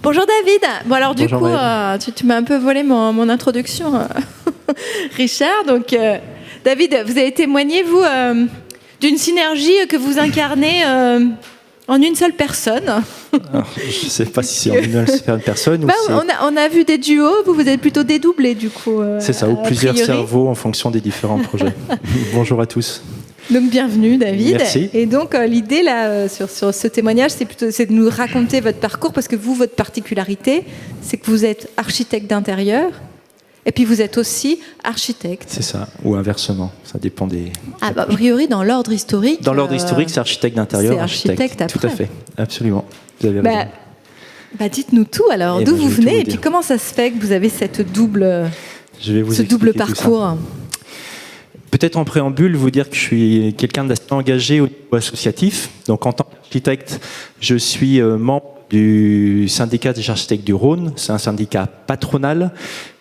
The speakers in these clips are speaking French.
Bonjour David. Bon alors du Bonjour, coup, tu m'as un peu volé mon introduction, Richard. Donc David, vous avez témoigné, vous, d'une synergie que vous incarnez en une seule personne. Alors, je ne sais pas si c'est en une seule personne ou on a vu des duos, vous êtes plutôt dédoublés du coup. C'est ça, ou plusieurs cerveaux en fonction des différents projets. Bonjour à tous. Donc bienvenue David. Merci. Et donc l'idée là sur ce témoignage, c'est de nous raconter votre parcours, parce que vous, votre particularité, c'est que vous êtes architecte d'intérieur et puis vous êtes aussi architecte. C'est ça, ou inversement, ça dépend des... A priori dans l'ordre historique. Dans l'ordre historique, c'est architecte d'intérieur. C'est architecte après. Tout à fait, absolument. Vous avez raison. Dites-nous tout alors, d'où vous venez et puis comment ça se fait que vous avez ce double parcours. Peut-être en préambule, vous dire que je suis quelqu'un d'assez engagé au niveau associatif. Donc en tant qu'architecte, je suis membre du syndicat des architectes du Rhône. C'est un syndicat patronal,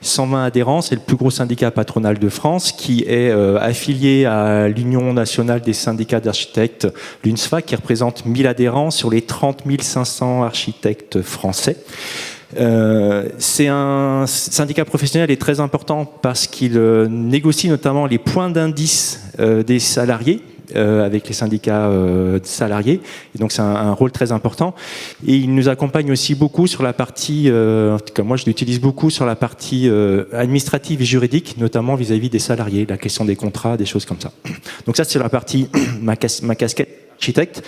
120 adhérents, c'est le plus gros syndicat patronal de France, qui est affilié à l'Union nationale des syndicats d'architectes, l'UNSFA, qui représente 1000 adhérents sur les 30 500 architectes français. C'est un syndicat professionnel et très important parce qu'il négocie notamment les points d'indice des salariés avec les syndicats salariés, et donc c'est un rôle très important, et il nous accompagne aussi beaucoup sur la partie, en tout cas moi je l'utilise beaucoup sur la partie administrative et juridique, notamment vis-à-vis des salariés, la question des contrats, des choses comme ça. Donc ça c'est la partie ma casquette architecte,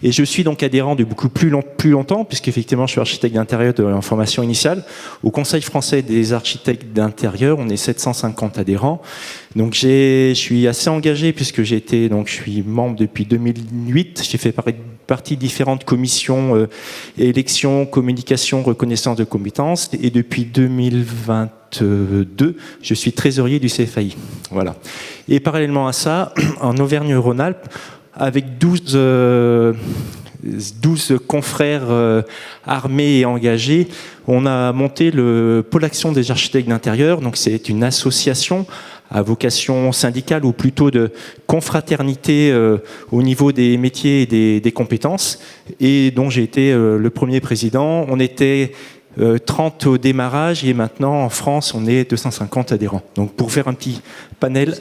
et je suis donc adhérent de beaucoup plus longtemps, puisqu'effectivement je suis architecte d'intérieur en formation initiale. Au Conseil français des architectes d'intérieur, on est 750 adhérents. Donc je suis assez engagé puisque je suis membre depuis 2008. J'ai fait partie de différentes commissions, élections, communication, reconnaissance de compétences, et depuis 2022, je suis trésorier du CFAI. Voilà. Et parallèlement à ça, en Auvergne-Rhône-Alpes, avec 12 confrères armés et engagés, on a monté le pôle action des architectes d'intérieur. Donc c'est une association à vocation syndicale, ou plutôt de confraternité au niveau des métiers et des compétences, et dont j'ai été le premier président. On était 30 au démarrage, et maintenant en France on est 250 adhérents. Donc pour faire un petit panel...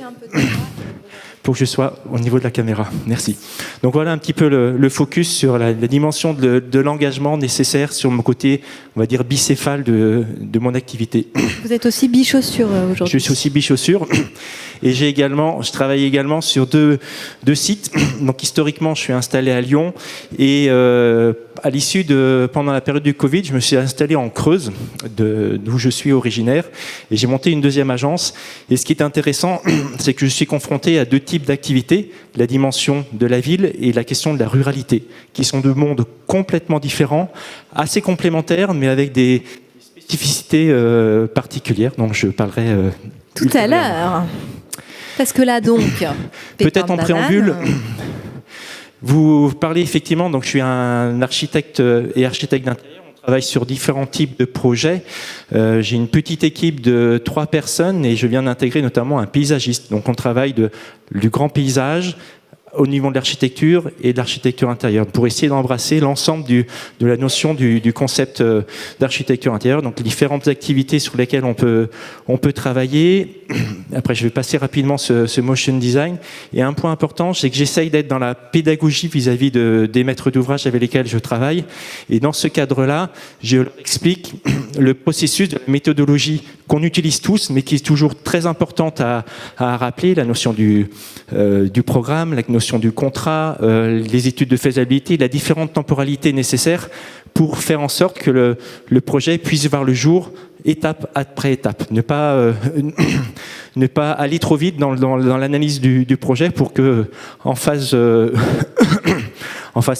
pour que je sois au niveau de la caméra. Merci. Donc voilà un petit peu le focus sur la dimension de l'engagement nécessaire sur mon côté, on va dire, bicéphale de mon activité. Vous êtes aussi bichaussure aujourd'hui. Je suis aussi bichaussure. Et je travaille également sur deux sites. Donc historiquement, je suis installé à Lyon, et à l'issue pendant la période du Covid, je me suis installé en Creuse, d'où je suis originaire, et j'ai monté une deuxième agence. Et ce qui est intéressant, c'est que je suis confronté à deux types d'activités, la dimension de la ville et la question de la ruralité, qui sont deux mondes complètement différents, assez complémentaires, mais avec des spécificités particulières, dont je parlerai tout à l'heure. Parce que là, donc, peut-être en préambule, vous parlez effectivement, donc je suis un architecte et architecte d'intérieur. On travaille sur différents types de projets. J'ai une petite équipe de 3 personnes, et je viens d'intégrer notamment un paysagiste. Donc on travaille du grand paysage au niveau de l'architecture et de l'architecture intérieure, pour essayer d'embrasser l'ensemble de la notion du concept d'architecture intérieure. Donc les différentes activités sur lesquelles on peut travailler. Après, je vais passer rapidement ce motion design. Et un point important, c'est que j'essaye d'être dans la pédagogie vis-à-vis des maîtres d'ouvrage avec lesquels je travaille. Et dans ce cadre-là, je leur explique le processus de la méthodologie qu'on utilise tous, mais qui est toujours très importante à rappeler, la notion du programme, la notion du contrat, les études de faisabilité, la différente temporalité nécessaire pour faire en sorte que le projet puisse voir le jour étape après étape. Ne pas aller trop vite dans l'analyse du projet, pour que en phase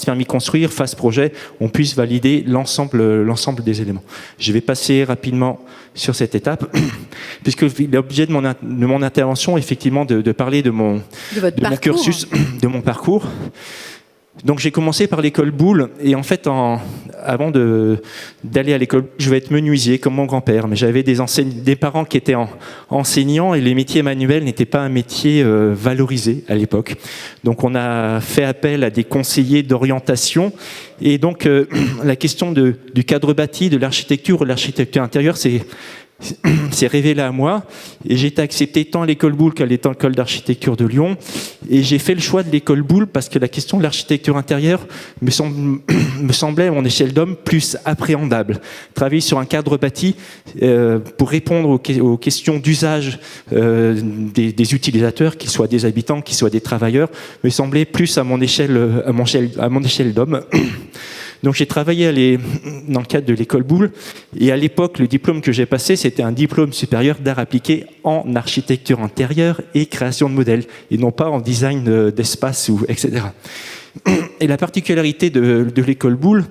permis construire, phase projet, on puisse valider l'ensemble des éléments. Je vais passer rapidement sur cette étape, puisque l'objet de mon intervention est effectivement de parler de mon cursus, de mon parcours. Donc j'ai commencé par l'école Boulle, et en fait, avant d'aller à l'école, je vais être menuisier comme mon grand-père, mais j'avais des parents qui étaient enseignants, et les métiers manuels n'étaient pas un métier valorisé à l'époque. Donc on a fait appel à des conseillers d'orientation, et donc la question du cadre bâti, de l'architecture ou de l'architecture intérieure, c'est révélé à moi, et j'ai été accepté tant à l'école Boulle qu'à l'école d'architecture de Lyon, et j'ai fait le choix de l'école Boulle parce que la question de l'architecture intérieure me semblait à mon échelle d'homme plus appréhendable. Travailler sur un cadre bâti pour répondre aux questions d'usage des utilisateurs, qu'ils soient des habitants, qu'ils soient des travailleurs, me semblait plus à mon échelle d'homme. Donc j'ai travaillé dans le cadre de l'école Boulle, et à l'époque, le diplôme que j'ai passé, c'était un diplôme supérieur d'art appliqué en architecture intérieure et création de modèles, et non pas en design d'espace, etc. Et la particularité de l'école Boulle,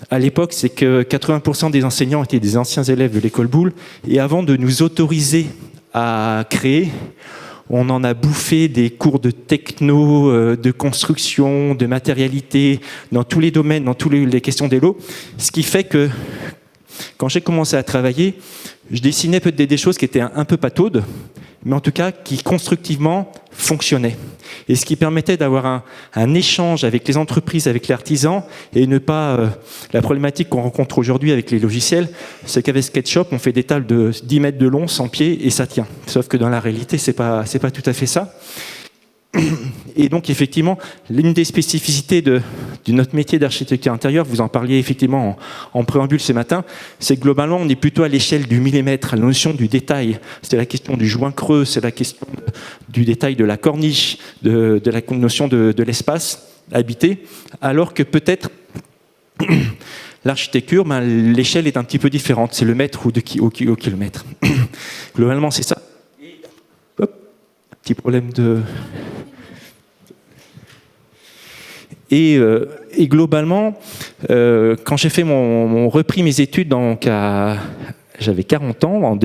à l'époque, c'est que 80% des enseignants étaient des anciens élèves de l'école Boulle, et avant de nous autoriser à créer, on en a bouffé des cours de techno, de construction, de matérialité, dans tous les domaines, dans toutes les questions d'élo. Ce qui fait que, quand j'ai commencé à travailler, je dessinais peut-être des choses qui étaient un peu pataudes, mais en tout cas qui constructivement fonctionnaient. Et ce qui permettait d'avoir un échange avec les entreprises, avec les artisans, et ne pas... la problématique qu'on rencontre aujourd'hui avec les logiciels, c'est qu'avec SketchUp, on fait des tables de 10 mètres de long, 100 pieds, et ça tient. Sauf que dans la réalité, c'est pas tout à fait ça. Et donc, effectivement, l'une des spécificités de notre métier d'architecture intérieure, vous en parliez effectivement en préambule ce matin, c'est que globalement, on est plutôt à l'échelle du millimètre, à la notion du détail. C'est la question du joint creux, c'est la question du détail de la corniche, de la notion de l'espace habité, alors que peut-être l'architecture, l'échelle est un petit peu différente, c'est le mètre ou au kilomètre. Globalement, c'est ça. Hop, petit problème de... Et globalement, quand j'ai fait repris mes études, j'avais 40 ans, en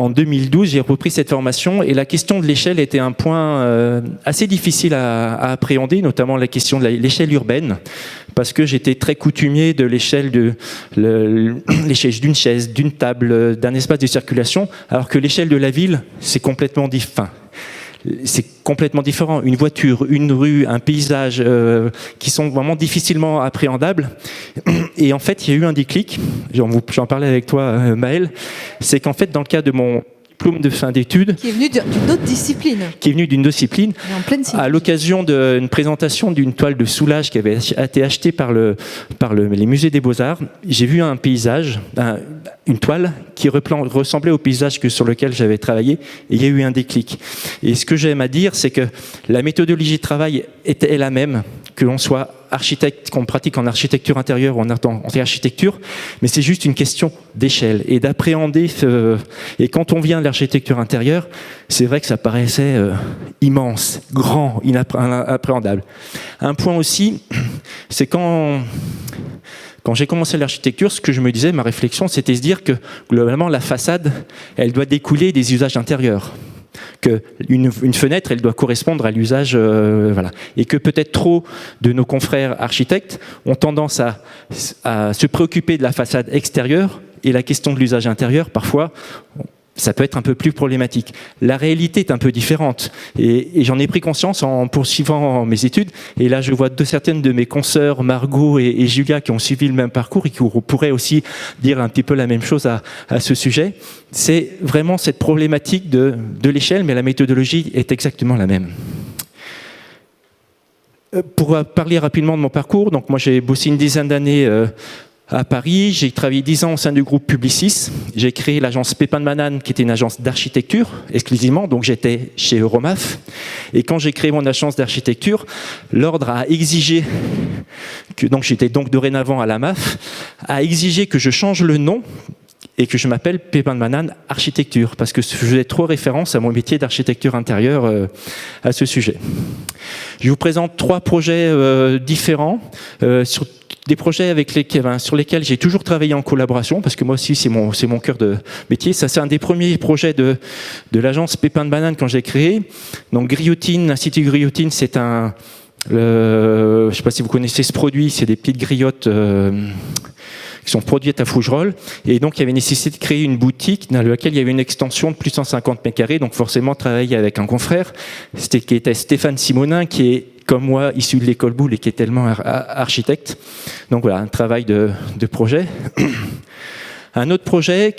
2012, j'ai repris cette formation, et la question de l'échelle était un point assez difficile à appréhender, notamment la question de l'échelle urbaine, parce que j'étais très coutumier de l'échelle d'une chaise, d'une table, d'un espace de circulation, alors que l'échelle de la ville, c'est complètement différent. C'est complètement différent. Une voiture, une rue, un paysage qui sont vraiment difficilement appréhendables. Et en fait, il y a eu un déclic. J'en parlais avec toi, Maëlle. C'est qu'en fait, dans le cas de mon diplôme de fin d'études... Qui est venu d'une autre discipline. Qui est venu d'une discipline. À l'occasion d'une présentation d'une toile de Soulages qui avait été achetée par les musées des Beaux-Arts, j'ai vu un paysage, une toile qui ressemblait au paysage sur lequel j'avais travaillé, et il y a eu un déclic. Et ce que j'aime à dire, c'est que la méthodologie de travail est la même, que l'on soit architecte, qu'on pratique en architecture intérieure ou en architecture, mais c'est juste une question d'échelle et d'appréhender. Et quand on vient de l'architecture intérieure, c'est vrai que ça paraissait immense, grand, inappréhendable. Un point aussi, c'est quand j'ai commencé l'architecture, ce que je me disais, ma réflexion, c'était de se dire que globalement, la façade, elle doit découler des usages intérieurs. Qu'une fenêtre, elle doit correspondre à l'usage, voilà. Et que peut-être trop de nos confrères architectes ont tendance à se préoccuper de la façade extérieure, et la question de l'usage intérieur, parfois, ça peut être un peu plus problématique. La réalité est un peu différente, et j'en ai pris conscience en poursuivant mes études, et là je vois certaines de mes consoeurs, Margot et Julia, qui ont suivi le même parcours et qui pourraient aussi dire un petit peu la même chose à ce sujet. C'est vraiment cette problématique de l'échelle, mais la méthodologie est exactement la même. Pour parler rapidement de mon parcours, donc moi j'ai bossé une dizaine d'années à Paris, j'ai travaillé 10 ans au sein du groupe Publicis. J'ai créé l'agence Pépin de Banane, qui était une agence d'architecture exclusivement, donc j'étais chez Euromaf. Et quand j'ai créé mon agence d'architecture, l'ordre a exigé donc j'étais donc dorénavant à la MAF, a exigé que je change le nom et que je m'appelle Pépin de Banane Architecture, parce que je faisais trop référence à mon métier d'architecture intérieure à ce sujet. Je vous présente 3 projets différents, sur des projets sur lesquels j'ai toujours travaillé en collaboration, parce que moi aussi c'est mon cœur de métier. Ça, c'est un des premiers projets de l'agence Pépin de Banane quand j'ai créé. Donc Griotine, l'Institut Griotine, c'est un Je ne sais pas si vous connaissez ce produit, c'est des petites griottes qui sont produites à Fougerolles. Et donc, il y avait nécessité de créer une boutique dans laquelle il y avait une extension de plus de 150 mètres carrés. Donc, forcément, travailler avec un confrère, qui était Stéphane Simonin, qui est, comme moi, issu de l'école Boulle et qui est tellement architecte. Donc, voilà, un travail de projet. Un autre projet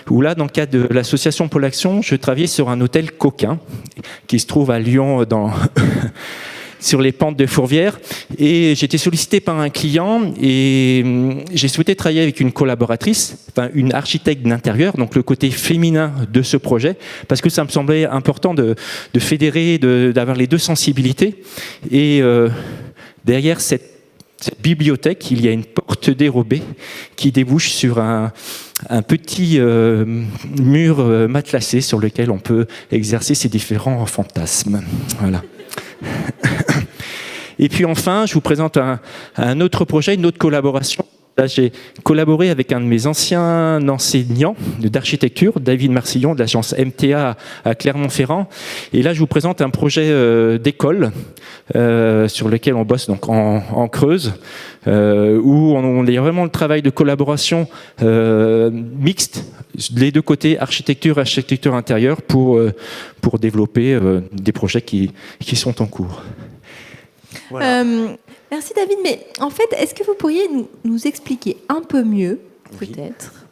où là, dans le cadre de l'association Pôle Action, je travaillais sur un hôtel Coquin, qui se trouve à Lyon, sur les pentes de Fourvière, et j'étais sollicité par un client et j'ai souhaité travailler avec une collaboratrice, une architecte d'intérieur, donc le côté féminin de ce projet, parce que ça me semblait important de fédérer, d'avoir les deux sensibilités. Et derrière cette bibliothèque, il y a une porte dérobée qui débouche sur un petit mur matelassé sur lequel on peut exercer ses différents fantasmes. Voilà. Et puis enfin, je vous présente un autre projet, une autre collaboration. Là, j'ai collaboré avec un de mes anciens enseignants d'architecture, David Marcillon, de l'agence MTA à Clermont-Ferrand. Et là, je vous présente un projet d'école sur lequel on bosse donc en Creuse, où on a vraiment le travail de collaboration mixte, les deux côtés, architecture intérieure, pour développer des projets qui sont en cours. Voilà. Merci David, mais en fait, est-ce que vous pourriez nous expliquer un peu mieux, peut-être,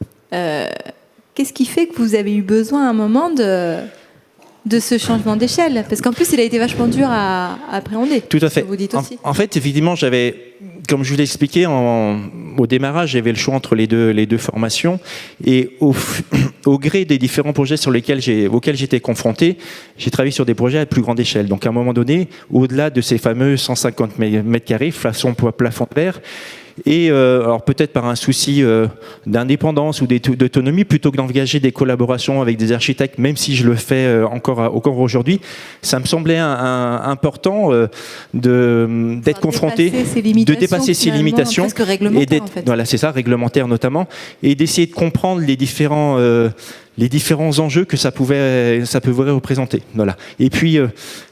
qu'est-ce qui fait que vous avez eu besoin à un moment de ce changement d'échelle? Parce qu'en plus, il a été vachement dur à appréhender. Tout à fait. Vous dites aussi. En fait, effectivement, comme je vous l'ai expliqué au démarrage, j'avais le choix entre les deux formations, et au gré des différents projets auxquels j'étais confronté, j'ai travaillé sur des projets à plus grande échelle. Donc à un moment donné, au-delà de ces fameux 150 mètres carrés, façon plafond de verre, et alors peut-être par un souci d'indépendance ou d'autonomie, plutôt que d'engager des collaborations avec des architectes, même si je le fais encore aujourd'hui, ça me semblait important d'être confronté, de dépasser ces limitations, presque réglementaires, en fait. Voilà, c'est ça, réglementaire notamment, et d'essayer de comprendre les différents enjeux que ça pouvait représenter. Voilà. Et puis,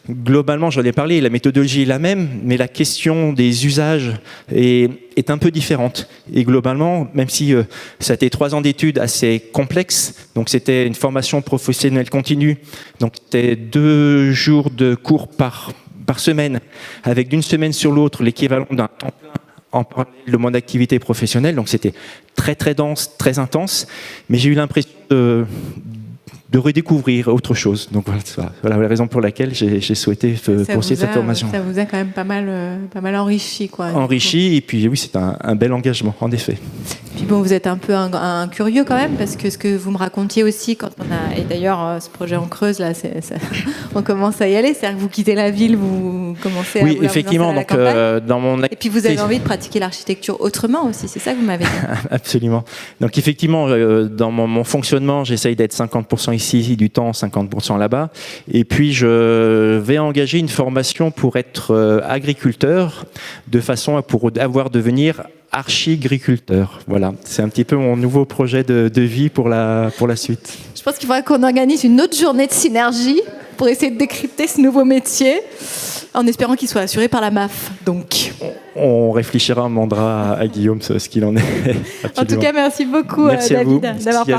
globalement, j'en ai parlé, la méthodologie est la même, mais la question des usages est un peu différente. Et globalement, même si ça a été 3 ans d'études assez complexes, donc c'était une formation professionnelle continue, donc c'était 2 jours de cours par semaine, avec d'une semaine sur l'autre l'équivalent d'un temps plein en parallèle de mon activité professionnelle, donc c'était très très dense, très intense, mais j'ai eu l'impression de redécouvrir autre chose. Donc voilà la raison pour laquelle j'ai souhaité poursuivre cette formation. Ça vous a quand même pas mal enrichi, quoi. Enrichi, et puis oui, c'est un bel engagement, en effet. Puis bon, vous êtes un peu un curieux quand même, parce que ce que vous me racontiez aussi, et d'ailleurs ce projet en Creuse, là, on commence à y aller, c'est-à-dire que vous quittez la ville, vous commencez à oui, effectivement, vous lancer à la donc dans mon et puis vous avez envie de pratiquer l'architecture autrement aussi, c'est ça que vous m'avez dit. Absolument. Donc effectivement, dans mon fonctionnement, j'essaye d'être 50% ici du temps, 50% là-bas. Et puis je vais engager une formation pour être agriculteur, de façon à devenir archi-agriculteur. Voilà, c'est un petit peu mon nouveau projet de vie pour la suite. Je pense qu'il faudra qu'on organise une autre journée de synergie pour essayer de décrypter ce nouveau métier, en espérant qu'il soit assuré par la MAF. Donc, on réfléchira, on demandera à Guillaume ce qu'il en est. En tout cas, merci beaucoup, merci David, d'avoir